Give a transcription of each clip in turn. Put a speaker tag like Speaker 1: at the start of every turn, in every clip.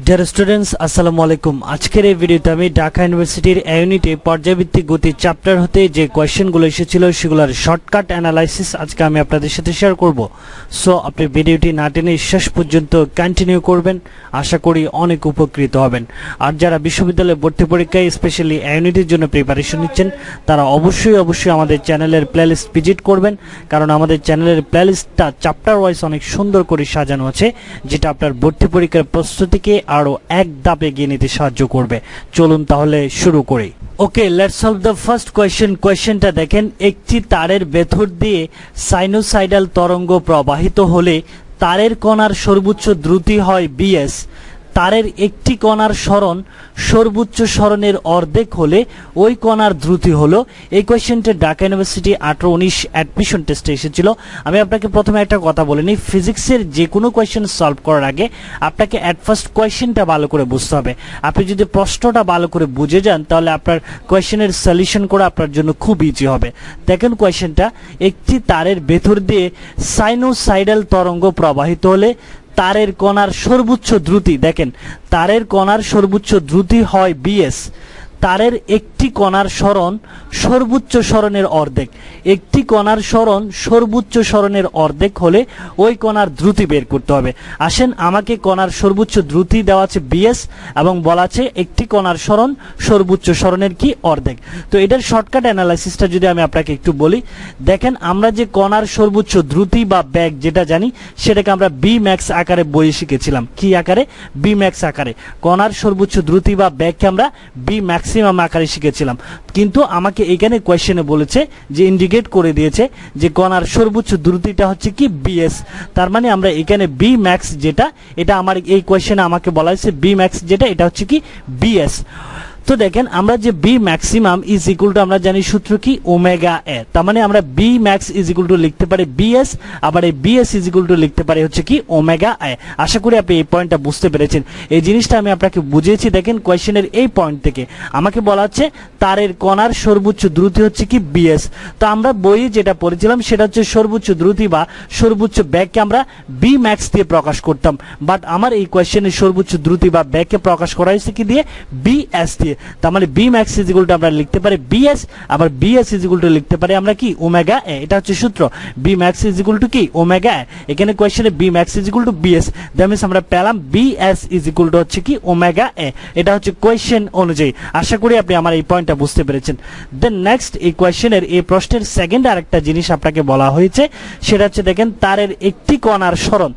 Speaker 1: Dear students আসসালামু আলাইকুম। আজকের এই ভিডিওতে আমি ঢাকা ইউনিভার্সিটির ইউনিটে পর্যায়ভিত্তিক গতি চ্যাপ্টার হতে যে কোয়েশ্চেনগুলো এসেছিল সেগুলোর শর্টকাট অ্যানালাইসিস আজকে আমি আপনাদের সাথে শেয়ার করব। সো আপনি ভিডিওটি না টেনে শেষ পর্যন্ত কন্টিনিউ করবেন, আশা করি অনেক উপকৃত হবেন। আর যারা বিশ্ববিদ্যালয়ে ভর্তি পরীক্ষায় স্পেশালি ইউনিটের জন্য প্রিপারেশন নিচ্ছেন তারা অবশ্যই আমাদের চ্যানেলের প্লেলিস্ট ভিজিট করবেন, কারণ আমাদের চ্যানেলের প্লেলিস্টটা চ্যাপ্টার ওয়াইজ অনেক সুন্দর করে সাজানো আছে, যেটা আপনার ভর্তি পরীক্ষার প্রস্তুতিকে আরো এক ধাপ এগিয়ে নিতে সাহায্য করবে। চলুন তাহলে শুরু করি। Okay, let's solve the first question. কোয়েশ্চেনটা দেখেন, একটি তারের ভেতর দিয়ে সাইনোসাইডাল তরঙ্গ প্রবাহিত হলে তারের কণার সর্বোচ্চ দ্রুতি হয় বিএস। তারের একটি কণার সরণ সর্বোচ্চ সরণের অর্ধেক হলে ওই কণার দ্রুতি হলো। এই কোয়েশ্চেনটা ঢাকা ইউনিভার্সিটি 18-19 অ্যাডমিশন টেস্টে এসেছিল। আমি আপনাকে প্রথমে একটা কথা বলে নিই, ফিজিক্সের যে কোনো কোয়েশ্চেন সলভ করার আগে আপনাকে অ্যাট ফার্স্ট কোয়েশ্চেনটা ভালো করে বুঝতে হবে। আপনি যদি প্রশ্নটা ভালো করে বুঝে যান তাহলে আপনার কোয়েশ্চেনের সলিউশন করা আপনার জন্য খুব ইজি হবে। দেখেন কোয়েশ্চেনটা, একটি তারের ভেতর দিয়ে সাইনোসাইডাল তরঙ্গ প্রবাহিত হলে তারের কণার সর্বোচ্চ দ্রুতি, দেখেন তারের কণার সর্বোচ্চ দ্রুতি হয় বিএস। তারের একটি কণার সরণ সর্বোচ্চ সরণের অর্ধেক, একটি কণার সরণ সর্বোচ্চ সরণের অর্ধেক হলে ওই কণার দ্রুতি বের করতে হবে। আসেন, আমাকে কণার সর্বোচ্চ দ্রুতি দেওয়া আছে বিএস এবং বলা আছে একটি কণার সরণ সর্বোচ্চ সরণের কি অর্ধেক। তো এটার শর্টকাট অ্যানালাইসিসটা যদি আমি আপনাকে একটু বলি, দেখেন আমরা যে কণার সর্বোচ্চ দ্রুতি বা বেগ যেটা জানি সেটাকে আমরা বি ম্যাক্স আকারে বইয়ে শিখেছিলাম। কি আকারে? বি ম্যাক্স আকারে। কণার সর্বোচ্চ দ্রুতি বা বেগকে আমরা বি ম্যাক্সিমাম আকারে শিখেছিলাম, কিন্তু আমাকে এখানে কোয়েশ্চেনে বলেছে যে ইন্ডিকেট করে দিয়েছে যে কণার সর্বোচ্চ দ্রুতিটা হচ্ছে কি বিএস। তার মানে আমরা এখানে বি ম্যাক্স যেটা, এটা আমার এই কোয়েশ্চেনে আমাকে বলা হয়েছে বি ম্যাক্স যেটা, এটা হচ্ছে কি বিএস। তো দেখেন আমরা যে B maximum is equal to আমরা জানি সূত্র কি ওমেগা এ। তার মানে আমরা B max is equal to লিখতে পারি বিএস, আবার এই বিএস ইজ ইকুয়াল টু লিখতে পারি হচ্ছে কি ওমেগা এ। আশা করি আপনি এই পয়েন্টটা বুঝতে পেরেছেন। এই জিনিসটা আমি আপনাকে বুঝিয়েছি। দেখেন কোয়েশ্চেনের এই পয়েন্ট থেকে আমাকে বলা হচ্ছে তারের কণার সর্বোচ্চ দ্রুতি হচ্ছে কি বিএস। তো আমরা বইয়ে যেটা পড়েছিলাম সেটা হচ্ছে সর্বোচ্চ দ্রুতি বা সর্বোচ্চ বেগকে আমরা বি ম্যাক্স দিয়ে প্রকাশ করতাম, বাট আমার এই কোয়েশ্চেনের সর্বোচ্চ দ্রুতি বা বেগকে প্রকাশ করা হয়েছে কি দিয়ে? বিএস দিয়ে। তার মানে B max is equal to আমরা লিখতে পারি বিএস, আবার বিএস ইজ ইকুয়াল টু লিখতে পারি আমরা কি ওমেগা এ। এটা হচ্ছে সূত্র, V max is equal to কি ওমেগা এ। এখানে কোয়েশ্চেনে V max is equal to BS, that means আমরা পেলাম বিএস ইজ ইকুয়াল টু হচ্ছে কি ওমেগা এ। এটা হচ্ছে কোয়েশ্চেন অনুযায়ী। আশা করি আপনি আমার এই পয়েন্টটা বুঝতে পেরেছেন। দেন নেক্সট, এই কোয়েশ্চেনের এই প্রশ্নের সেকেন্ড আরেকটা জিনিস আপনাকে বলা হয়েছে, সেটা হচ্ছে দেখেন তারের একটি কণার সরণ,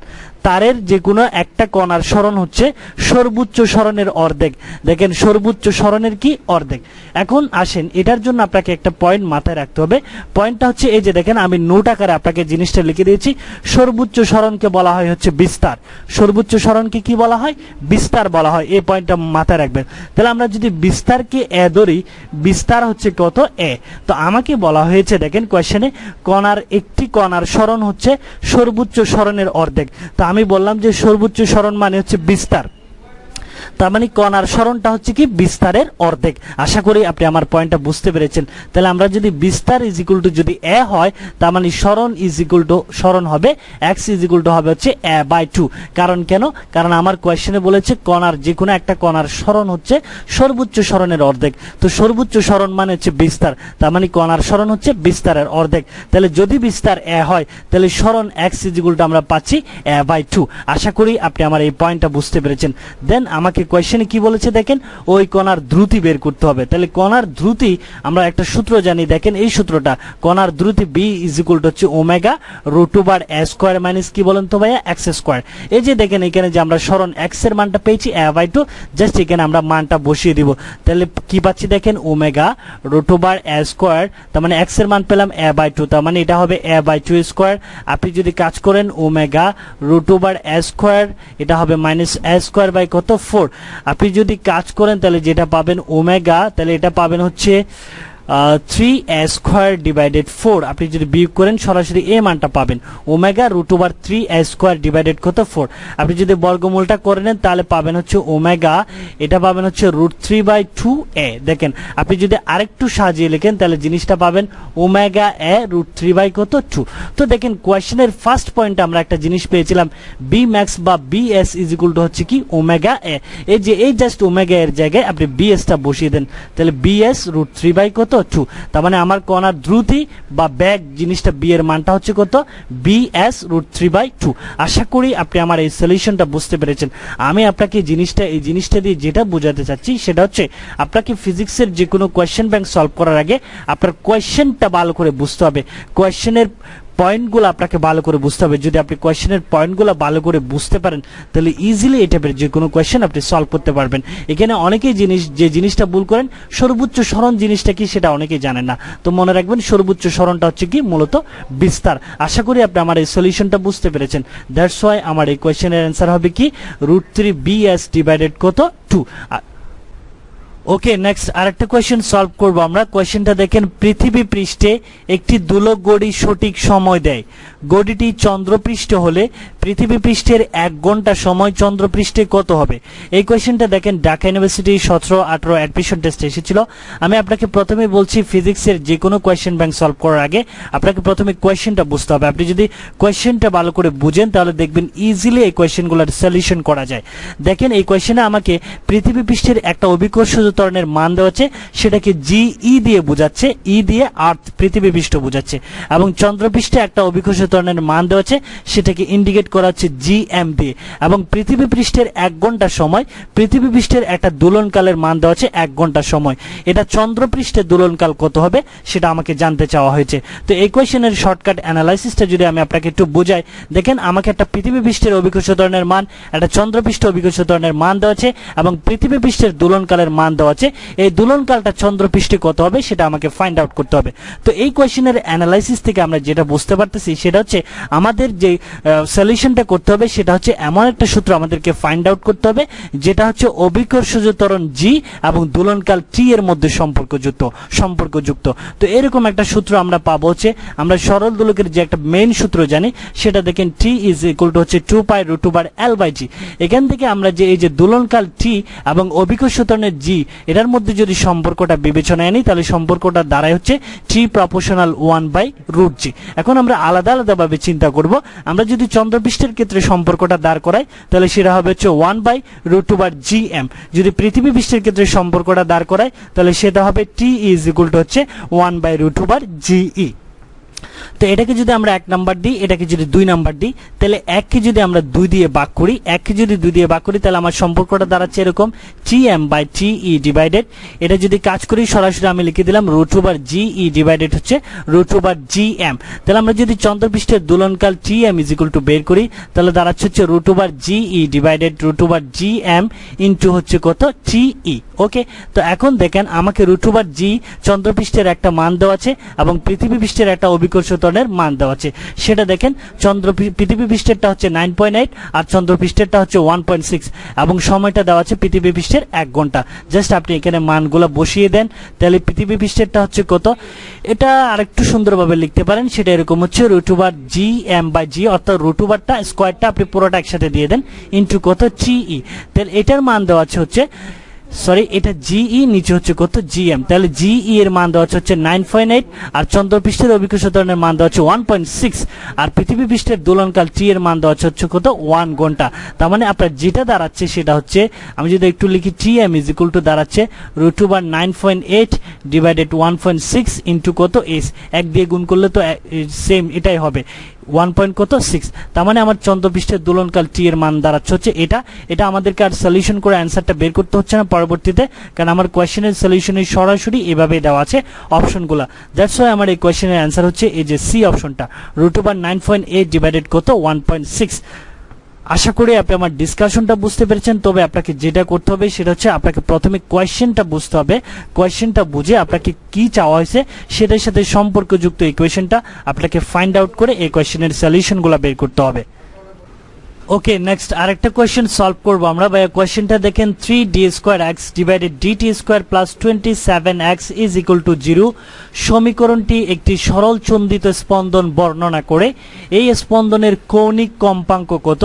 Speaker 1: তারের যে কোনো একটা কণার সরণ হচ্ছে সর্বোচ্চ সরণের অর্ধেক। দেখেন সর্বোচ্চ সরণের কি অর্ধেক। এখন আসেন, এটার জন্য আপনাকে একটা পয়েন্ট মাথায় রাখতে হবে। পয়েন্টটা হচ্ছে এই যে দেখেন আমি নোট আকারে আপনাকে জিনিসটা লিখে দিয়েছি। সর্বোচ্চ সরণকে বলা হয় হচ্ছে বিস্তার। সর্বোচ্চ সরণকে কি বলা হয়? বিস্তার বলা হয়। এই পয়েন্টটা মাথায় রাখবেন। তাহলে আমরা যদি বিস্তারকে এ ধরি, বিস্তার হচ্ছে কত? এ। তো আমাকে বলা হয়েছে দেখেন কোয়েশ্চেনে কণার একটি কণার সরণ হচ্ছে সর্বোচ্চ সরণের অর্ধেক। তা আমি বললাম যে সর্বোচ্চ সরণ মানে হচ্ছে বিস্তার, তার মানে কণার সরণটা হচ্ছে কি বিস্তারের অর্ধেক। আশা করি আপনি আমার পয়েন্টটা বুঝতে পেরেছেন। তাহলে আমরা যদি বিস্তার ইজ ইকুয়াল টু যদি এ হয়, তার মানে সরণ ইজ ইকুয়াল টু সরণ হবে এক্স ইজ ইকুয়াল টু হবে হচ্ছে এ বাই 2। কারণ কেন? কারণ আমার কোয়েশ্চেনে বলেছে কণার যে কোনো একটা কণার সরণ হচ্ছে সর্বোচ্চ সরণের অর্ধেক। তো সর্বোচ্চ সরণ মানে হচ্ছে বিস্তার, তার মানে কণার সরণ হচ্ছে বিস্তারের অর্ধেক। তাহলে যদি বিস্তার এ হয় তাহলে সরণ এক্স ইজ ইকুয়াল টু আমরা পাচ্ছি এ বাই 2। আশা করি আপনি আমার এই পয়েন্টটা বুঝতে পেরেছেন। দেন আমাকে কোয়েশ্চেনে কি বলেছে দেখেন, ওই কণার দ্রুতি বের করতে হবে। তাহলে কণার দ্রুতি আমরা একটা সূত্র জানি, দেখেন এই সূত্রটা, কণার দ্রুতি বি ইজ ইকুয়াল টু হচ্ছে omega root over a square minus কি বলেন তো ভাইয়া? X square. এই যে দেখেন এখানে যে আমরা সরণ এক্স এর মানটা পেয়েছি এ বাই 2, জাস্ট এখানে আমরা মানটা বসিয়ে দিব। তাহলে কি পাচ্ছি দেখেন omega root over a square, তার মানে এক্স এর মান পেলাম এ বাই 2, তার মানে এটা হবে এ বাই 2 স্কোয়ার। আপনি যদি কাজ করেন omega root over a square, এটা হবে মাইনাস এ স্কোয়ার বাই কত? 4। আপনি যদি কাজ করেন তাহলে যেটা পাবেন ওমেগা, তাহলে এটা পাবেন হচ্ছে 3a² ডিভাইডেড 4, আপনি যদি বিয়োগ করেন সরাসরি এ মানটা পাবেন, ওমেগা √3a² ডিভাইডেড কত 4। আপনি যদি বর্গমূলটা করে নেন তাহলে পাবেন হচ্ছে ওমেগা, এটা পাবেন হচ্ছে √3/2a। দেখেন আপনি যদি আরেকটু সাজিয়ে লেখেন তাহলে জিনিসটা পাবেন ওমেগা a √3/2। তো দেখেন কোয়েশ্চেনের ফার্স্ট পয়েন্টে আমরা একটা জিনিস পেয়েছিলাম, বি ম্যাক্স বা বিএস ইজ ইকুয়াল টু হচ্ছে কি ওমেগা a। এই যে এই জাস্ট ওমেগা এর জায়গায় আপনি বিএসটা বসিয়ে দেন, তাহলে বিএস √3/2। তার মানে আমার কণার দ্রুতি বা ব্যাগ জিনিসটা বি এর মানটা হচ্ছে কত, বিএস √3/2। আশা করি আপনি আমার এই সলিউশনটা বুঝতে পেরেছেন। আমি আপনাকে এই জিনিসটা দিয়ে যেটা বোঝাতে চাচ্ছি সেটা হচ্ছে আপনাকে ফিজিক্সের যে কোনো কোয়েশ্চেন ব্যাংক সলভ করার আগে আপনার কোয়েশ্চেনটা ভালো করে বুঝতে হবে, কোয়েশ্চেনের পয়েন্টগুলো আপনাকে ভালো করে বুঝতে হবে। যদি আপনি কোয়েশ্চেনের পয়েন্টগুলো ভালো করে বুঝতে পারেন তাহলে ইজিলি এই টাইপের যে কোনো কোয়েশ্চেন আপনি সলভ করতে পারবেন। এখানে অনেকেই জিনিসটা ভুল করেন, সর্বোচ্চ সরণ জিনিসটা কি সেটা অনেকেই জানেন না। তো মনে রাখবেন সর্বোচ্চ সরণটা হচ্ছে কি মূলত বিস্তার। আশা করি আপনি আমার এই সলিউশনটা বুঝতে পেরেছেন। দ্যাটস ওয়াই আমার এই কোয়েশ্চেনের অ্যান্সার হবে কি √3bs ডিভাইডেড কত 2। ওকে, নেক্সট আরেকটা কোয়েশ্চেন সলভ করব আমরা। কোয়েশ্চেনটা দেখেন, পৃথিবী পৃষ্ঠে একটি দোলক গড়ি সঠিক সময় দেয়, গড়িটি চন্দ্রপৃষ্ঠ হলে পৃথিবী পৃষ্ঠের 1 ঘন্টা সময় চন্দ্রপৃষ্ঠে কত হবে? এই কোয়েশ্চেনটা দেখেন ঢাকা ইউনিভার্সিটি 17-18 অ্যাডমিশন টেস্টে এসেছিল। আমি আপনাকে প্রথমে বলছি ফিজিক্সের যে কোনো কোয়েশ্চেন ব্যাংক সলভ করার আগে আপনাকে প্রথমে কোয়েশ্চেনটা বুঝতে হবে। আপনি যদি কোয়েশ্চেনটা ভালো করে বুঝেন তাহলে দেখবেন ইজিলি এই কোয়েশ্চেনগুলোর সলিউশন করা যায়। দেখেন এই কোয়েশ্চেনে আমাকে পৃথিবী পৃষ্ঠের একটা অভিকর্ষ ত্বরণের মান দেওয়া আছে, সেটাকে জিই দিয়ে বোঝাচ্ছে, ই দিয়ে আর্থ পৃথিবী পৃষ্ঠ বোঝাচ্ছে, এবং চন্দ্রপৃষ্ঠে একটা অভিকর্ষ ত্বরণের মান দেওয়া আছে, সেটাকে ইন্ডিকেট করা হচ্ছে জিএম দিয়ে, এবং পৃথিবী পৃষ্ঠের 1 ঘন্টা সময়, পৃথিবী পৃষ্ঠের একটা দোলনকালের মান দেওয়া আছে 1 ঘন্টা সময়। এটা চন্দ্রপৃষ্ঠের দোলনকাল কত হবে সেটা আমাকে জানতে চাওয়া হয়েছে। তো এই কোয়েশ্চেনের শর্টকাট অ্যানালাইসিসটা যদি আমি আপনাকে একটু বোঝাই, দেখেন আমাকে একটা পৃথিবী পৃষ্ঠের অভিকর্ষ ত্বরণের মান, একটা চন্দ্রপৃষ্ঠ অভিকর্ষ ত্বরণের মান দেওয়া আছে, এবং পৃথিবী পৃষ্ঠের দোলনকালের মান দেওয়া আছে। এই দোলনকালটা চন্দ্রপৃষ্ঠে কত হবে সেটা আমাকে ফাইন্ড আউট করতে হবে। তো এই কোয়েশ্চেনের অ্যানালাইসিস থেকে আমরা যেটা বুঝতে পারতেছি সেটা হচ্ছে আমাদের যে সলিউশনটা করতে হবে সেটা হচ্ছে এমন একটা সূত্র আমাদেরকে ফাইন্ড আউট করতে হবে যেটা হচ্ছে অভিকর্ষজ ত্বরণ জি এবং দোলনকাল টি এর মধ্যে সম্পর্কযুক্ত। তো এরকম একটা সূত্র আমরা পাবো হচ্ছে, আমরা সরল দোলকের যে একটা মেইন সূত্র জানি সেটা দেখেন টি ইজ ইকুয়াল টু হচ্ছে 2π√L/g। এখান থেকে আমরা যে এই যে দোলনকাল টি এবং অভিকর্ষ ত্বরণের জি এটার মধ্যে যদি সম্পর্কটা বিবেচনায় নিই তাহলে সম্পর্কটা দাঁড়ায় হচ্ছে T = 1/√g। এখন আমরা আলাদা আলাদাভাবে চিন্তা করব। আমরা যদি চন্দ্রপৃষ্ঠের ক্ষেত্রে সম্পর্কটা দাঁড় করাই তাহলে সেটা হবে হচ্ছে 1/√gm। যদি পৃথিবী পৃষ্ঠের ক্ষেত্রে সম্পর্কটা দাঁড় করাই তাহলে সেটা হবে T = হচ্ছে 1/√ge। তো এটাকে যদি আমরা 1 নাম্বার দিই, এটাকে যদি 2 নাম্বার দিই, তাহলে 1 কে যদি আমরা 2 দিয়ে ভাগ করি, 1 কে যদি 2 দিয়ে ভাগ করি তাহলে আমার সম্পর্কটা দাঁড়াচ্ছে এরকম Tm/Te ডিভাইডেড, এটা যদি কাজ করি সরাসরি আমি লিখে দিলাম √ge ডিভাইডেড হচ্ছে √gm। তাহলে আমরা যদি চন্দ্রপৃষ্ঠের দোলনকাল Tm = বের করি তাহলে দাঁড়াচ্ছে হচ্ছে √ge ডিভাইডেড √gm ইনটু হচ্ছে কত Te। ওকে, তো এখন দেখেন আমাকে √g চন্দ্রপৃষ্ঠের একটা মান দেওয়া আছে এবং পৃথিবী পৃষ্ঠের একটা অভিকর্ষ ত্বরণের মান দেওয়া আছে। সেটা দেখেন পৃথিবী পৃষ্ঠেরটা হচ্ছে 9.8 আর চন্দ্রপৃষ্ঠেরটা হচ্ছে 1.6 এবং সময়টা দেওয়া আছে পৃথিবী পৃষ্ঠের 1 ঘন্টা। জাস্ট আপনি এখানে মানগুলো বসিয়ে দেন তাহলে পৃথিবী পৃষ্ঠেরটা হচ্ছে কত, এটা আরেকটু সুন্দরভাবে লিখতে পারেন, সেটা এরকম হচ্ছে √gm/g, অর্থাৎ √টা স্কয়ারটা আপনি পুরোটা একসাথে দিয়ে দেন ইনটু কত Te। তাহলে এটার মান দেওয়া হচ্ছে এটা জিই, নিচে হচ্ছে কত জিএম। তাহলে জিই এর মান দেওয়া হচ্ছে 9.8 আর চন্দ্রপৃষ্ঠের অভিকর্ষ ত্বরণের মান দেওয়া হচ্ছে 1.6 আর পৃথিবী পৃষ্ঠের দোলনকাল টি এর মান দেওয়া হচ্ছে কত 1 ঘন্টা। তার মানে আপনার যেটা দাঁড়াচ্ছে সেটা হচ্ছে, আমি যদি একটু লিখি Tm = দাঁড়াচ্ছে √9.8 ডিভাইডেড 1.6 ইনটু কত s, 1 দিয়ে গুণ করলে তো সেম এটাই হবে 1.6। তার মানে আমার চন্দ্রপৃষ্ঠের দোলনকাল টি এর মান দাঁড়াচ্ছে হচ্ছে এটা আমাদেরকে আর সলিউশন করে অ্যান্সারটা বের করতে হচ্ছে না পরবর্তীতে, কারণ আমার কোয়েশ্চেনের সলিউশনে সরাসরি এভাবে দেওয়া আছে অপশনগুলো। দ্যাটস ওয়াই আমার এই কোয়েশ্চেনের অ্যান্সার হচ্ছে এই যে সি অপশনটা, √9.8 ডিভাইডেড কত 1.6। আশা করি আপনি আমার ডিসকাশনটা বুঝতে পেরেছেন। তবে আপনাকে যেটা করতে হবে সেটা হচ্ছে আপনাকে প্রথমে কোয়েশ্চেনটা বুঝতে হবে, কোয়েশ্চেনটা বুঝে আপনাকে কি চাওয়া হয়েছে সেটার সাথে সম্পর্কযুক্ত এই কোয়েশ্চেনটা আপনাকে ফাইন্ড আউট করে এই কোয়েশ্চেনের সলিউশনগুলো বের করতে হবে। ওকে নেক্সট আরেকটা কোয়েশ্চেন সলভ করব আমরা ভাইয়া কোয়েশ্চেনটা দেখেন 3d² x divided dt² plus 27x is equal to 0 সমীকরণটি একটি সরল চন্দিত স্পন্দন বর্ণনা করে এই স্পন্দনের কৌণিক কম্পাঙ্ক কত।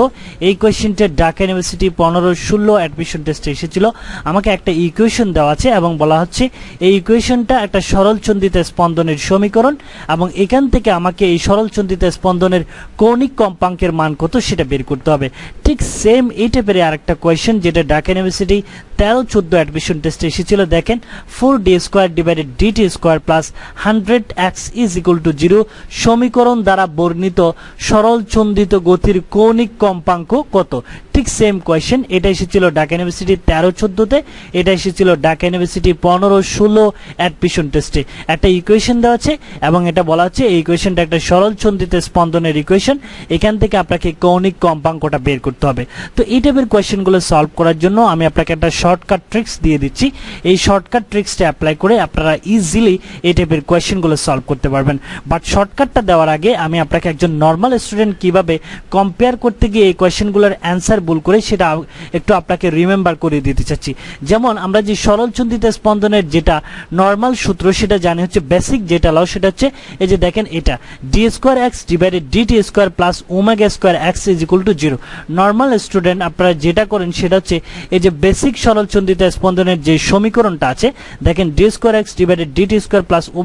Speaker 1: এই কোয়েশ্চেনটা ঢাকা ইউনিভার্সিটি 15-16 অ্যাডমিশন টেস্টে এসেছিল। আমাকে একটা ইকুয়েশন দেওয়া আছে এবং বলা হচ্ছে এই ইকুয়েশনটা একটা সরল চন্দিত স্পন্দনের সমীকরণ এবং এখান থেকে আমাকে এই সরল চন্দিত স্পন্দনের কৌণিক কম্পাঙ্কের মান কত সেটা বের করতে হবে। ঠিক সেম এই টাইপের আরেকটা কোয়েশ্চেন যেটা ঢাকা ইউনিভার্সিটি 13-14 অ্যাডমিশন টেস্টে এসেছিল। দেখেন 4d² divided dt² plus 100x is equal to 0 সমীকরণ দ্বারা বর্ণিত সরল চন্দিত গতির কৌণিক কম্পাঙ্ক কত। ঠিক সেম কোয়েশ্চেন, এটা এসেছিল ঢাকা ইউনিভার্সিটি 13-14-তে, এটা এসেছিল ঢাকা ইউনিভার্সিটি 15-16 অ্যাডমিশন টেস্টে। একটা ইকুয়েশন দেওয়া আছে এবং এটা বলা হচ্ছে এই ইকুয়েশনটা একটা সরল চন্দিত স্পন্দনের ইকুয়েশন, এখান থেকে আপনাকে কৌণিক কম্পাঙ্কটা বের করতে হবে। তো এই টাইপের কোয়েশ্চেনগুলো সলভ করার জন্য আমি আপনাকে একটা শর্টকাট ট্রিক্স দিয়ে দিচ্ছি। এই শর্টকাট ট্রিক্সটা অ্যাপ্লাই করে আপনারা ইজিলি এই টাইপের কোয়েশ্চেনগুলো সলভ করতে পারবেন। বাট শর্টকাটটা দেওয়ার আগে আমি আপনাকে একজন নর্মাল স্টুডেন্ট কিভাবে কম্পেয়ার করতে গিয়ে এই কোয়েশ্চেনগুলোর অ্যান্সার ভুল করে সেটা একটু আপনাকে রিমেম্বার করে দিতে চাচ্ছি। যেমন আমরা যে সরল চন্দিত স্পন্দনের যেটা নর্মাল সূত্র সেটা জানি হচ্ছে বেসিক যেটা লাও সেটা হচ্ছে এই যে দেখেন এটা d² x divided dt² plus ω² x is equal to 0। Normal student আপনারা যেটা করেন সেটা হচ্ছে এই যে বেসিক সরল চন্দিত স্পন্দনের যে সমীকরণটা আছে দেখেন d² x divided dt² plus ω²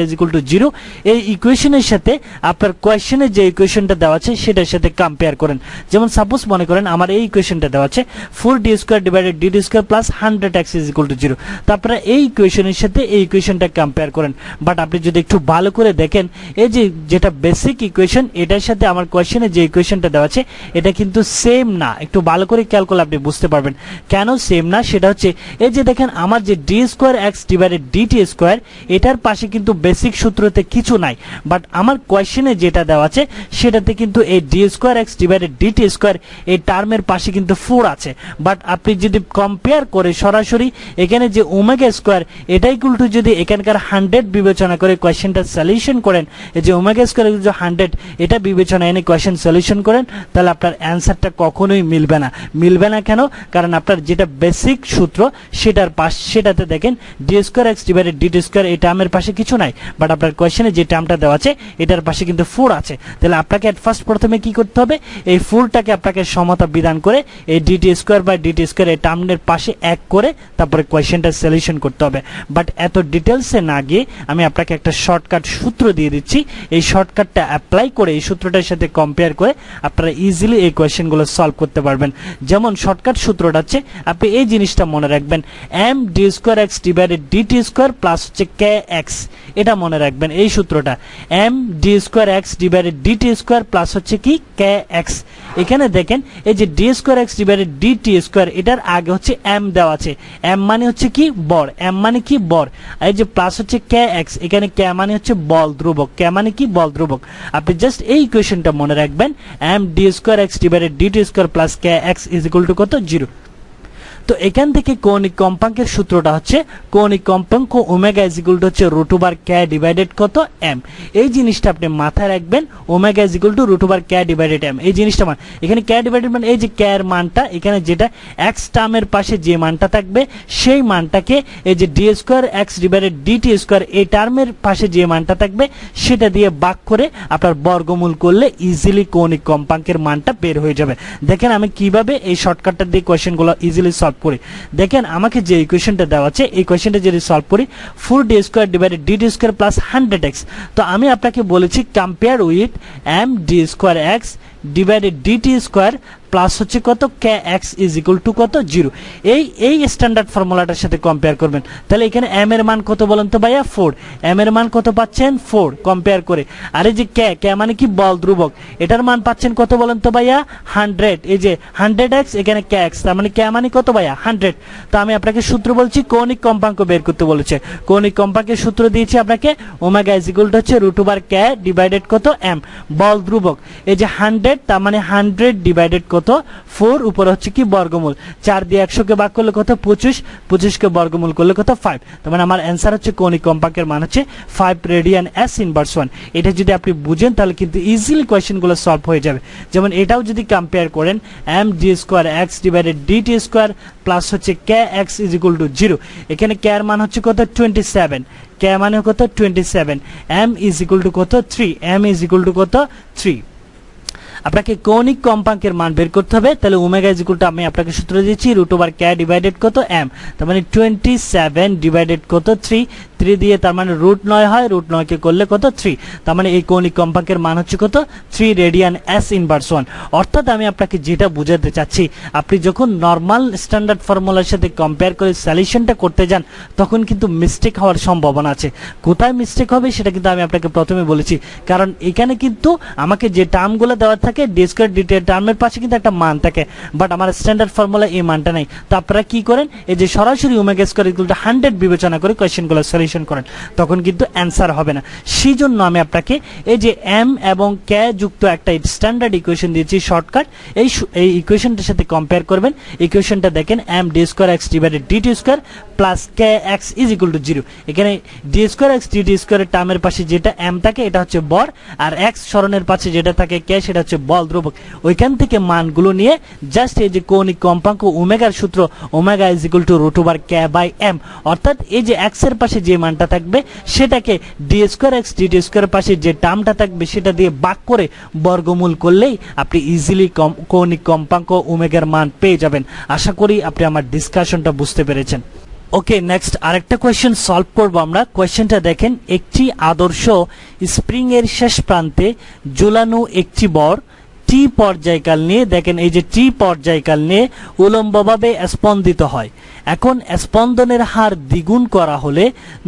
Speaker 1: is equal to 0 এই ইকুয়েশনের সাথে আপনার কোয়েশ্চেনে যে ইকুয়েশনটা দেওয়া আছে সেটার সাথে কম্পেয়ার করেন। যেমন সাপোজ মনে করেন আমার এই ইকুয়েশনটা দেওয়া আছে 4d² divided dt² plus 100x is equal to 0। তো আপনারা এই ইকুয়েশনের সাথে এই ইকুয়েশনটা কম্পেয়ার করেন। বাট আপনি যদি একটু ভালো করে দেখেন এই যে যেটা বেসিক ইকুয়েশন এটার সাথে আমার কোয়েশ্চেনে যে ইকুয়েশনটা দেওয়া আছে এটা কিন্তু সেম না। একটু ভালো করে খেয়াল করলে আপনি বুঝতে পারবেন কেন সেম না। সেটা হচ্ছে এই যে দেখেন আমার যে d² x ডিভাইডেড dt² এটার পাশে কিন্তু বেসিক সূত্রতে কিছু নাই, বাট আমার কোয়েশ্চেনে যেটা দেওয়া আছে সেটাতে কিন্তু এই d² x ডিভাইডেড dt² এই টার্মের পাশে কিন্তু 4 আছে। বাট আপনি যদি কম্পেয়ার করে সরাসরি এখানে যে ω² এটা ইকুয়াল টু যদি এখানকার 100 বিবেচনা করে কোয়েশ্চেনটা সলিউশন করেন, এই যে ω² 100 এটা বিবেচনা এনে কোয়েশ্চেন সলিউশন করেন, তাহলে আপনার অ্যান্সারটা কখনোই মিলবে না। মিলবে না কেন? কারণ আপনার যেটা বেসিক সূত্র সেটার সেটাতে দেখেন d² x ডিভাইডেড dt² এই টার্মের পাশে কিছু নাই, বাট আপনার কোয়েশ্চেনে যে টার্মটা দেওয়া আছে এটার পাশে কিন্তু 4 আছে। তাহলে আপনাকে এট ফার্স্ট প্রথমে কি করতে হবে, এই 4টাকে আপনাকে সমতা বিধান করে এই dt² বাই dt² এই টার্মের পাশে এক করে তারপরে কোয়েশ্চেনটা সলিউশন করতে হবে। বাট এত ডিটেলসে না গিয়ে আমি আপনাকে একটা শর্টকাট সূত্র দিয়ে দিচ্ছি, এই শর্টকাটটা অ্যাপ্লাই করে এই সূত্রটার সাথে কম্পেয়ার করে আপনারা ইজিলি এই কোয়েশ্চেনগুলো সলভ করতে পারবেন। যেমন শর্টকাট সূত্রটা হচ্ছে আপনি এই জিনিসটা মনে রাখবেন md² x divided dt² plus হচ্ছে kx, এটা মনে রাখবেন এই সূত্রটা md² x divided dt² plus হচ্ছে কি kx। এখানে দেখেন এই যে d² x ডিভাইডেড dt² এটার আগে হচ্ছে m দেওয়া আছে, m মানে হচ্ছে কি বর, m মানে কি বর, এই যে প্লাস হচ্ছে kx এখানে k মানে হচ্ছে বল ধ্রুবক, k মানে কি বল ধ্রুবক। আপনি জাস্ট এই ইকুয়েশনটা মনে রাখবেন md² x divided dt² plus kx is equal to কত 0। তো এখান থেকে কৌণিক কম্পাঙ্কের সূত্রটা হচ্ছে কৌণিক কম্পাঙ্ক ওমেগা ইজ ইকুয়াল টু হচ্ছে √k ডিভাইডেড কত m। এই জিনিসটা আপনি মাথায় রাখবেন, omega is equal two √k divided m। এই জিনিসটা এখানে k ডিভাইডেড মানে এই যে k এর মানটা এখানে যেটা x টার্মের পাশে যে মানটা থাকবে সেই মানটাকে এই যে d² x ডিভাইডেড dt² এই টার্মের পাশে যে মানটা থাকবে সেটা দিয়ে ভাগ করে আপনার বর্গমূল করলে ইজিলি কৌণিক কম্পাঙ্কের মানটা বের হয়ে যাবে। দেখেন আমি কিভাবে এই শর্টকাটটা দিয়ে কোয়েশ্চেনগুলো ইজিলি সলভ করি। দেখেন আমাকে যে ইকুয়েশনটা দেওয়া আছে এই কোয়েশ্চেনটা যদি সলভ করি 4d² divided dt² plus 100x, তো আমি আপনাকে বলেছি compare with md² x divided dt² plus হচ্ছে কত kx ইজ ইকুয়াল টু কত 0। এই স্ট্যান্ডার্ড ফর্মুলাটার সাথে কম্পেয়ার করবেন। তাহলে এখানে m এর মান কত বলেন তো ভাইয়া 4, m এর মান কত পাচ্ছেন 4 কম্পেয়ার করে। আর এই যে k মানে কি বল ধ্রুবক, এটার মান পাচ্ছেন কত বলেন তো ভাইয়া 100, এই যে 100x এখানে kx তার মানে k মানে কত ভাইয়া 100। তো আমি আপনাকে সূত্র বলছি কৌণিক কম্পাঙ্ক বের করতে বলেছে, কৌণিক কম্পাঙ্কের সূত্র দিয়েছি আপনাকে ওমেগা ইজ ইকুয়াল টু হচ্ছে √k ডিভাইডেড কত m, বল ধ্রুবক এই যে 100 100 তার মানে 100 ডিভাইডেড কত 4 উপরে হচ্ছে কি বর্গমূল 4 দিয়ে 100 কে ভাগ করলে কত 25 25 কে বর্গমূল করলে কত 5 তার মানে আমার অ্যানসার হচ্ছে কৌণিক কম্পাঙ্কের মান হচ্ছে 5 রেডিয়ান s ইনভার্স 1 এটা যদি আপনি বুঝেন তাহলে কিন্তু ইজিলি কোশ্চেনগুলো সলভ হয়ে যাবে যেমন এটাও যদি কম্পেয়ার করেন m d square x divided dt square plus হচ্ছে kx = 0 এখানে k এর মান হচ্ছে কত 27 k মানে কত 27 m = কত 3 m = কত 3 আপনাকে কৌণিক কম্পাঙ্কের মান বের করতে হবে তাহলে ওমেগা আমি আপনাকে সূত্র দিয়েছি √k ডিভাইডেড কত m তার মানে 27 ডিভাইডেড কত 3 3 দিয়ে তার মানে √9 হয় √9 কে করলে কত 3 তার মানে এই কৌণিক কম্পাঙ্কের মান হচ্ছে কত 3 রেডিয়ান s ইনভার্স 1 অর্থাৎ আমি আপনাকে যেটা বোঝাতে চাচ্ছি আপনি যখন নরমাল স্ট্যান্ডার্ড ফর্মুলার সাথে কম্পেয়ার করে সলিউশনটা করতে যান তখন কিন্তু মিস্টেক হওয়ার সম্ভাবনা আছে কোথায় মিস্টেক হবে সেটা কিন্তু আমি আপনাকে প্রথমে বলেছি কারণ এখানে কিন্তু আমাকে যে টার্মগুলো দেওয়া থাকে d স্কয়ার dt টার্মের পাশে কিন্তু একটা মান থাকে বাট আমার স্ট্যান্ডার্ড ফর্মুলা এই মানটা নাই তো আপনারা কি করেন এই যে সরাসরি ওমেগা স্কয়ার 100 বিবেচনা করে কোশ্চেনগুলো সলিউশন করেন তখন কিন্তু অ্যানসার হবে না সেজন্য আমি আপনাকে এই যে m এবং k যুক্ত একটা স্ট্যান্ডার্ড ইকুয়েশন দিয়েছি শর্টকাট এই ইকুয়েশনটার সাথে কম্পেয়ার করবেন ইকুয়েশনটা দেখেন m d square x divided dt square plus kx = 0 এখানে d স্কয়ার x dt স্কয়ারের টার্মের পাশে যেটা m থাকে এটা হচ্ছে ভর আর x সরণের পাশে যেটা থাকে k সেটা হচ্ছে বল ধ্রুবক ওইখান থেকে মানগুলো নিয়ে জাস্ট এই যে কৌণিক কম্পাঙ্ক ওমেগার সূত্র ওমেগা √k/m অর্থাৎ এই যে x এর পাশে যে মানটা থাকবে সেটাকে d স্কয়ার x dt স্কয়ারের পাশে যে টার্মটা থাকবে সেটা দিয়ে ভাগ করে বর্গমূল করলেই আপনি ইজিলি কৌণিক কম্পাঙ্ক ওমেগার মান পেয়ে যাবেন আশা করি আপনি আমার ডিসকাশনটা বুঝতে পেরেছেন ওকে নেক্সট আরেকটা কোশ্চেন সলভ করব আমরা কোশ্চেনটা দেখেন একটি আদর্শ স্প্রিং এর শেষ প্রান্তে ঝুলানো একটি বর টি পর্যায়কাল নিয়ে দেখেন এই যে টি পর্যায়কাল নিয়ে উলম্বভাবে স্পন্দিত হয় এখন স্পন্দনের হার দ্বিগুণ করা হলে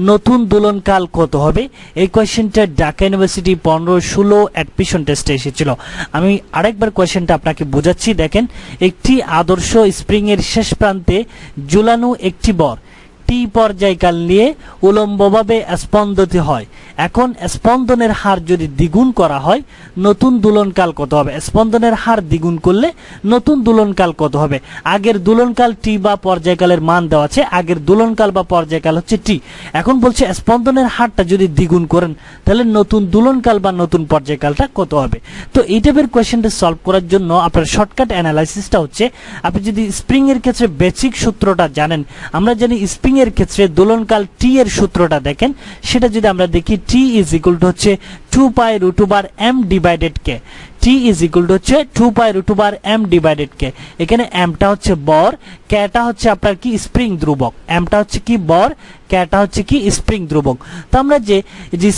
Speaker 1: নতুন দোলনকাল কত হবে এই কোশ্চেনটা ঢাকা ইউনিভার্সিটি 15-16 অ্যাডমিশন টেস্টে এসেছিল আমি আরেকবার কোশ্চেনটা আপনাকে বোঝাচ্ছি দেখেন একটি আদর্শ স্প্রিং এর শেষ প্রান্তে ঝুলানো একটি বর টি পর্যায়কাল নিয়ে উলম্বভাবে স্পন্দিত হয় এখন স্পন্দনের হার যদি দ্বিগুণ করা হয় নতুন দোলনকাল কত হবে স্পন্দনের হার দ্বিগুণ করলে নতুন দোলনকাল কত হবে আগের দোলনকাল টি বা পর্যায়কালের মান দেওয়া আছে আগের দোলনকাল বা পর্যায়কাল হচ্ছে টি এখন বলছে স্পন্দনের হারটা যদি দ্বিগুণ করেন তাহলে নতুন দোলনকাল বা নতুন পর্যায়কালটা কত হবে তো এই টাইপের কোশ্চেনটা সলভ করার জন্য আপনার শর্টকাট অ্যানালাইসিসটা হচ্ছে আপনি যদি স্প্রিং এর ক্ষেত্রে বেসিক সূত্রটা জানেন আমরা জানি স্প্রিং এর ক্ষেত্রে দোলনকাল টি এর সূত্রটা দেখেন সেটা যদি আমরা দেখি টি হচ্ছে 2π√m ডিভাইডেড k t হচ্ছে 2π√m ডিভাইডেড k এখানে m টা হচ্ছে বর k টা হচ্ছে আপনার কি স্প্রিং ধ্রুবক m টা হচ্ছে কি বর k টা হচ্ছে কি স্প্রিং ধ্রুবক তো আমরা যে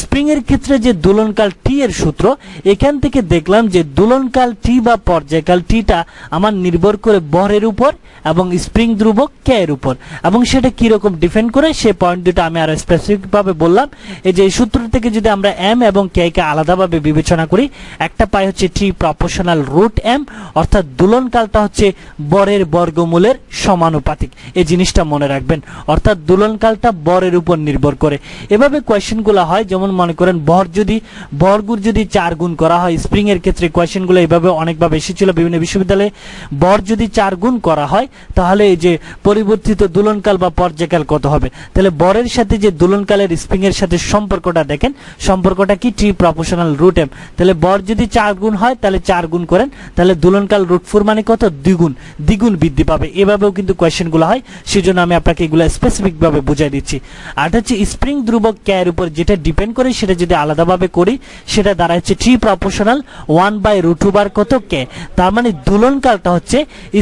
Speaker 1: স্প্রিং এর ক্ষেত্রে যে দোলনকাল t এর সূত্র এখান থেকে দেখলাম যে দোলনকাল t বা পর্যায়কাল t টা আমার নির্ভর করে বরের উপর এবং স্প্রিং ধ্রুবক k এর উপর এবং সেটা কি রকম ডিপেন্ড করে সেই পয়েন্ট দুটো আমি আরো স্পেসিফিক ভাবে বললাম এই যে সূত্র থেকে যদি আমরা m এবং k কে আলাদাভাবে বিবেচনা করি একটা পাই হচ্ছে t প্রপোর্শনাল √m অর্থাৎ দোলনকালটা হচ্ছে বরের বর্গমূলের সমানুপাতিক এই জিনিসটা মনে রাখবেন অর্থাৎ দোলনকালটা বরের উপর নির্ভর করে এভাবে কোশ্চেনগুলো হয় যেমন মনে করেন বর্গুর যদি 4 গুণ করা হয় স্প্রিং এর ক্ষেত্রে কোশ্চেনগুলো এইভাবে অনেকভাবে এসেছিল বিভিন্ন বিশ্ববিদ্যালয়ে বর যদি 4 গুণ করা হয় তাহলে এই যে পরিবর্তিত দোলনকাল বা পর্যায়কাল কত হবে তাহলে বরের সাথে যে দোলনকালের স্প্রিং এর সাথে সম্পর্কটা দেখেন সম্পর্কটা কি t প্রপোর্শনাল √m তাহলে বর যদি 4 গুণ হয় তাহলে 4 গুণ করেন তাহলে দোলনকাল √4 মানে কত দ্বিগুণ বৃদ্ধি পাবে এভাবেও কিন্তু কোশ্চেনগুলো হয় সেজন্য আমি আপনাকে এগুলো স্পেসিফিক ভাবে বুঝাই দিচ্ছি আর হচ্ছে স্প্রিং ধ্রুবক k এর উপর যেটা ডিপেন্ড করে সেটা যদি আলাদাভাবে করি সেটা দাঁড়াচ্ছে t প্রপোর্শনাল 1/√2 বার কত k তার মানে দোলনকালটা হচ্ছে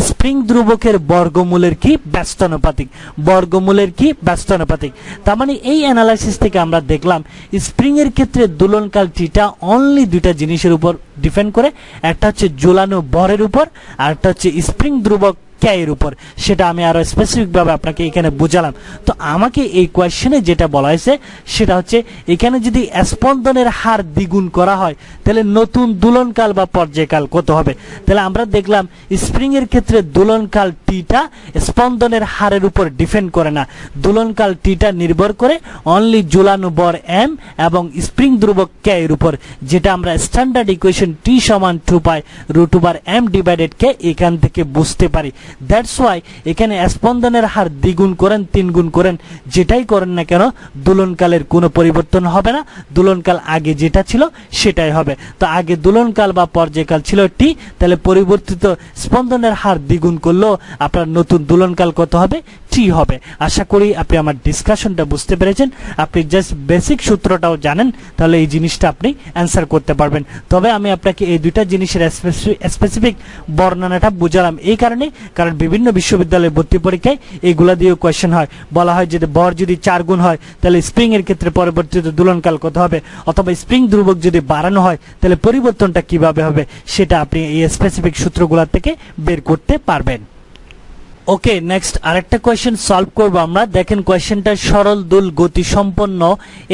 Speaker 1: স্প্রিং ধ্রুবকের বর্গমূলের কি ব্যস্তানুপাতিক তার মানে এই অ্যানালাইসিস থেকে আমরা দেখলাম স্প্রিং এর ক্ষেত্রে দোলনকাল টিটা অনলি দুইটা জিনিসের উপর ডিপেন্ড করে একটা হচ্ছে ঝুলানো বরের উপর আর একটা হচ্ছে স্প্রিং ধ্রুবক কে এর উপর, সেটা আমি আরো স্পেসিফিক ভাবে আপনাকে এখানে বুঝালাম। তো আমাকে এই কোয়েশ্চেনে যেটা বলা হয়েছে সেটা হচ্ছে এখানে যদি স্পন্দনের হার দ্বিগুণ করা হয় তাহলে নতুন দোলনকাল বা পর্যায়কাল কত হবে। তাহলে আমরা দেখলাম স্প্রিং এর ক্ষেত্রে দোলনকাল টিটা স্পন্দনের হারের উপর ডিপেন্ড করে না, দোলনকাল টিটা নির্ভর করে অনলি ঝুলানো বর এম এবং স্প্রিং ধ্রুবক কে এর উপর, যেটা আমরা স্ট্যান্ডার্ড ইকুয়েশন টি সমান 2π√m ডিভাইডেড কে এখান থেকে বুঝতে পারি। দ্যাটস ওয়াই এখানে স্পন্দনের হার দ্বিগুণ করেন 3 গুণ করেন যেটাই করেন না কেন দোলনকালের কোনো পরিবর্তন হবে না, দোলনকাল আগে যেটা ছিল সেটাই হবে। তো আগে দোলনকাল বা পর্যায়কাল ছিল টি, তাহলে পরিবর্তিত স্পন্দনের হার দ্বিগুণ করলেও আপনার নতুন দোলনকাল কত হবে, টি হবে। আশা করি আপনি আমার ডিসকাশনটা বুঝতে পেরেছেন, আপনি জাস্ট বেসিক সূত্রটাও জানেন, তাহলে এই জিনিসটা আপনি অ্যান্সার করতে পারবেন। তবে আমি আপনাকে এই দুইটা জিনিসের স্পেসিফিক বর্ণনাটা বুঝালাম এই কারণে, কারণ বিভিন্ন বিশ্ববিদ্যালয়ে ভর্তি পরীক্ষায় এইগুলা দিয়েও কোয়েশ্চেন হয়, বলা হয় যে বর যদি 4 গুণ হয় তাহলে স্প্রিং এর ক্ষেত্রে পরিবর্তিত দোলনকাল কত হবে, অথবা স্প্রিং ধ্রুবক যদি বাড়ানো হয় তাহলে পরিবর্তনটা কিভাবে হবে, সেটা আপনি এই স্পেসিফিক সূত্রগুলা থেকে বের করতে পারবেন। ওকে, নেক্সট আরেকটা কোয়েশ্চেন সলভ করব আমরা। দেখেন কোয়েশ্চেনটা সরল দোল গতি সম্পন্ন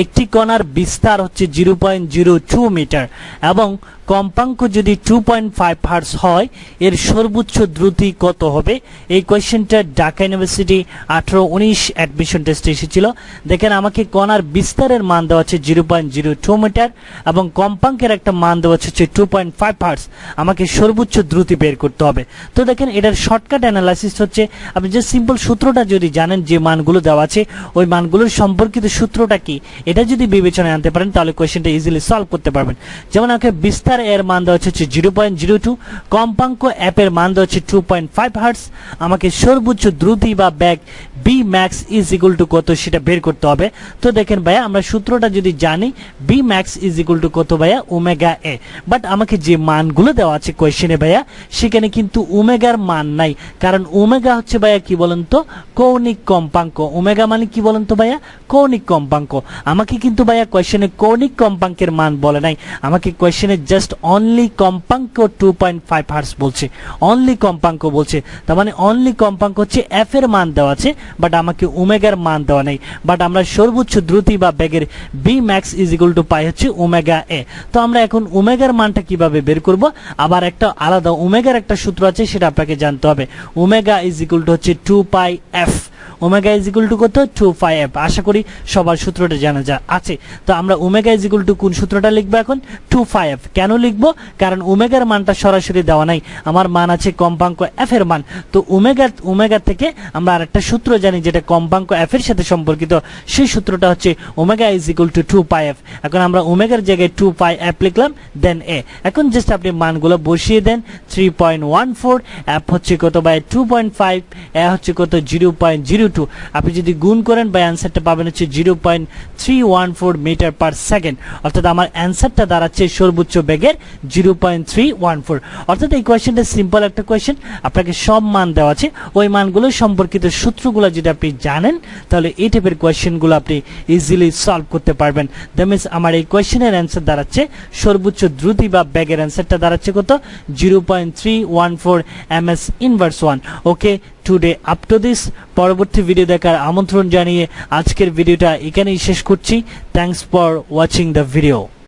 Speaker 1: একটি কণার বিস্তার হচ্ছে 0.02 মিটার এবং কম্পাঙ্ক যদি 2.5 হার্টজ হয় এর সর্বোচ্চ দ্রুতি কত হবে। এই কোয়েশ্চেনটা ঢাকা ইউনিভার্সিটি 18-19 অ্যাডমিশন টেস্টে এসেছিল। দেখেন আমাকে কণার বিস্তারের মান দেওয়া আছে 0.02 মিটার এবং কম্পাঙ্কের একটা মান দেওয়া হচ্ছে 2.5 হার্টজ, আমাকে সর্বোচ্চ দ্রুতি বের করতে হবে। তো দেখেন এটার শর্টকাট অ্যানালাইসিস হচ্ছে, আপনি যে সিম্পল সূত্রটা যদি জানেন, যে মানগুলো দেওয়া আছে ওই মানগুলোর সম্পর্কিত সূত্রটা কি এটা যদি বিবেচনায় আনতে পারেন তাহলে কোয়েশ্চেনটা ইজিলি সলভ করতে পারবেন। যেমন আমাকে বিস্তার এর মান দেওয়া হচ্ছে 0.02, কম্পাঙ্ক অ্যাপ এর মান দেওয়া হচ্ছে 2.5 হার্টজ, আমাকে সর্বোচ্চ দ্রুতি বা বেগ V max is equal to কত সেটা বের করতে হবে। তো দেখেন ভাইয়া আমরা সূত্রটা যদি জানি B max is equal to কত ভাইয়া, ওমেগা এ, বাট আমাকে যে মানগুলো দেওয়া আছে কোয়েশ্চেনে ভাইয়া সেখানে কিন্তু ওমেগার মান নাই, কারণ ওমেগা হচ্ছে ভাইয়া কি বলেন তো কৌণিক কম্পাঙ্ক। ওমেগা মানে কি বলেন তো ভাইয়া, কৌণিক কম্পাঙ্ক। আমাকে কিন্তু ভাইয়া কোয়েশ্চেনে কৌণিক কম্পাঙ্কের মান বলে নাই, আমাকে কোয়েশ্চেনে জাস্ট অনলি কম্পাঙ্ক 2.5 হার্টজ বলছে, অনলি কম্পাঙ্ক বলছে। তার মানে অনলি কম্পাঙ্ক হচ্ছে এফ এর মান দেওয়া আছে, বাট আমাকে ওমেগার মান দেওয়া নেই। বাট আমরা সর্বোচ্চ দ্রুতি বা বেগের V max is equal to পাই হচ্ছে ওমেগা এ। তো আমরা এখন ওমেগার মানটা কিভাবে বের করব, আবার একটা আলাদা ওমেগার একটা সূত্র আছে সেটা আপনাকে জানতে হবে। ওমেগা ইজ ইকুয়াল টু হচ্ছে 2πf, omega is equal to কত, 2πf। আশা করি সবার সূত্রটা জানা আছে। তো আমরা ওমেগা ইজ ইকুয়াল টু কোন সূত্রটা লিখবো এখন, 2πf। কেন লিখবো, কারণ ওমেগার মানটা সরাসরি দেওয়া নাই, আমার মান আছে কম্পাঙ্ক এফ এর মান। তো ওমেগা থেকে আমরা আরেকটা সূত্র জানি যেটা কম্পাঙ্ক এফ এর সাথে সম্পর্কিত, সেই সূত্রটা হচ্ছে omega is equal two 2πf। এখন আমরা ওমেগার জায়গায় 2πf লিখলাম, দেন এ। এখন জাস্ট আপনি মানগুলো বসিয়ে দেন, 3.14, এফ হচ্ছে কত বাই 2.5, এ হচ্ছে কত 0.02। আপনি যদি গুণ করেন বা অ্যান্সারটা পাবেন হচ্ছে 0.314 মিটার পার সেকেন্ড, অর্থাৎ আমার অ্যান্সারটা দাঁড়াচ্ছে সর্বোচ্চ বেগের 0.314। অর্থাৎ এই কোয়েশ্চেনটা সিম্পল একটা কোয়েশ্চেন, আপনাকে সব মান দেওয়া আছে, ওই মানগুলো সম্পর্কিত সূত্রগুলো যদি আপনি জানেন তাহলে এই টাইপের কোয়েশ্চেনগুলো আপনি ইজিলি সলভ করতে পারবেন। দ্যাট মিনস আমার এই কোয়েশ্চেনের অ্যান্সার দাঁড়াচ্ছে সর্বোচ্চ দ্রুতি বা বেগের অ্যান্সারটা দাঁড়াচ্ছে কত, 0.314 ms inverse 1। Okay, today up to this. পরবর্তী ভিডিও দেখার আমন্ত্রণ জানিয়ে আজকের ভিডিওটা এখানেই শেষ করছি। Thanks for watching the video.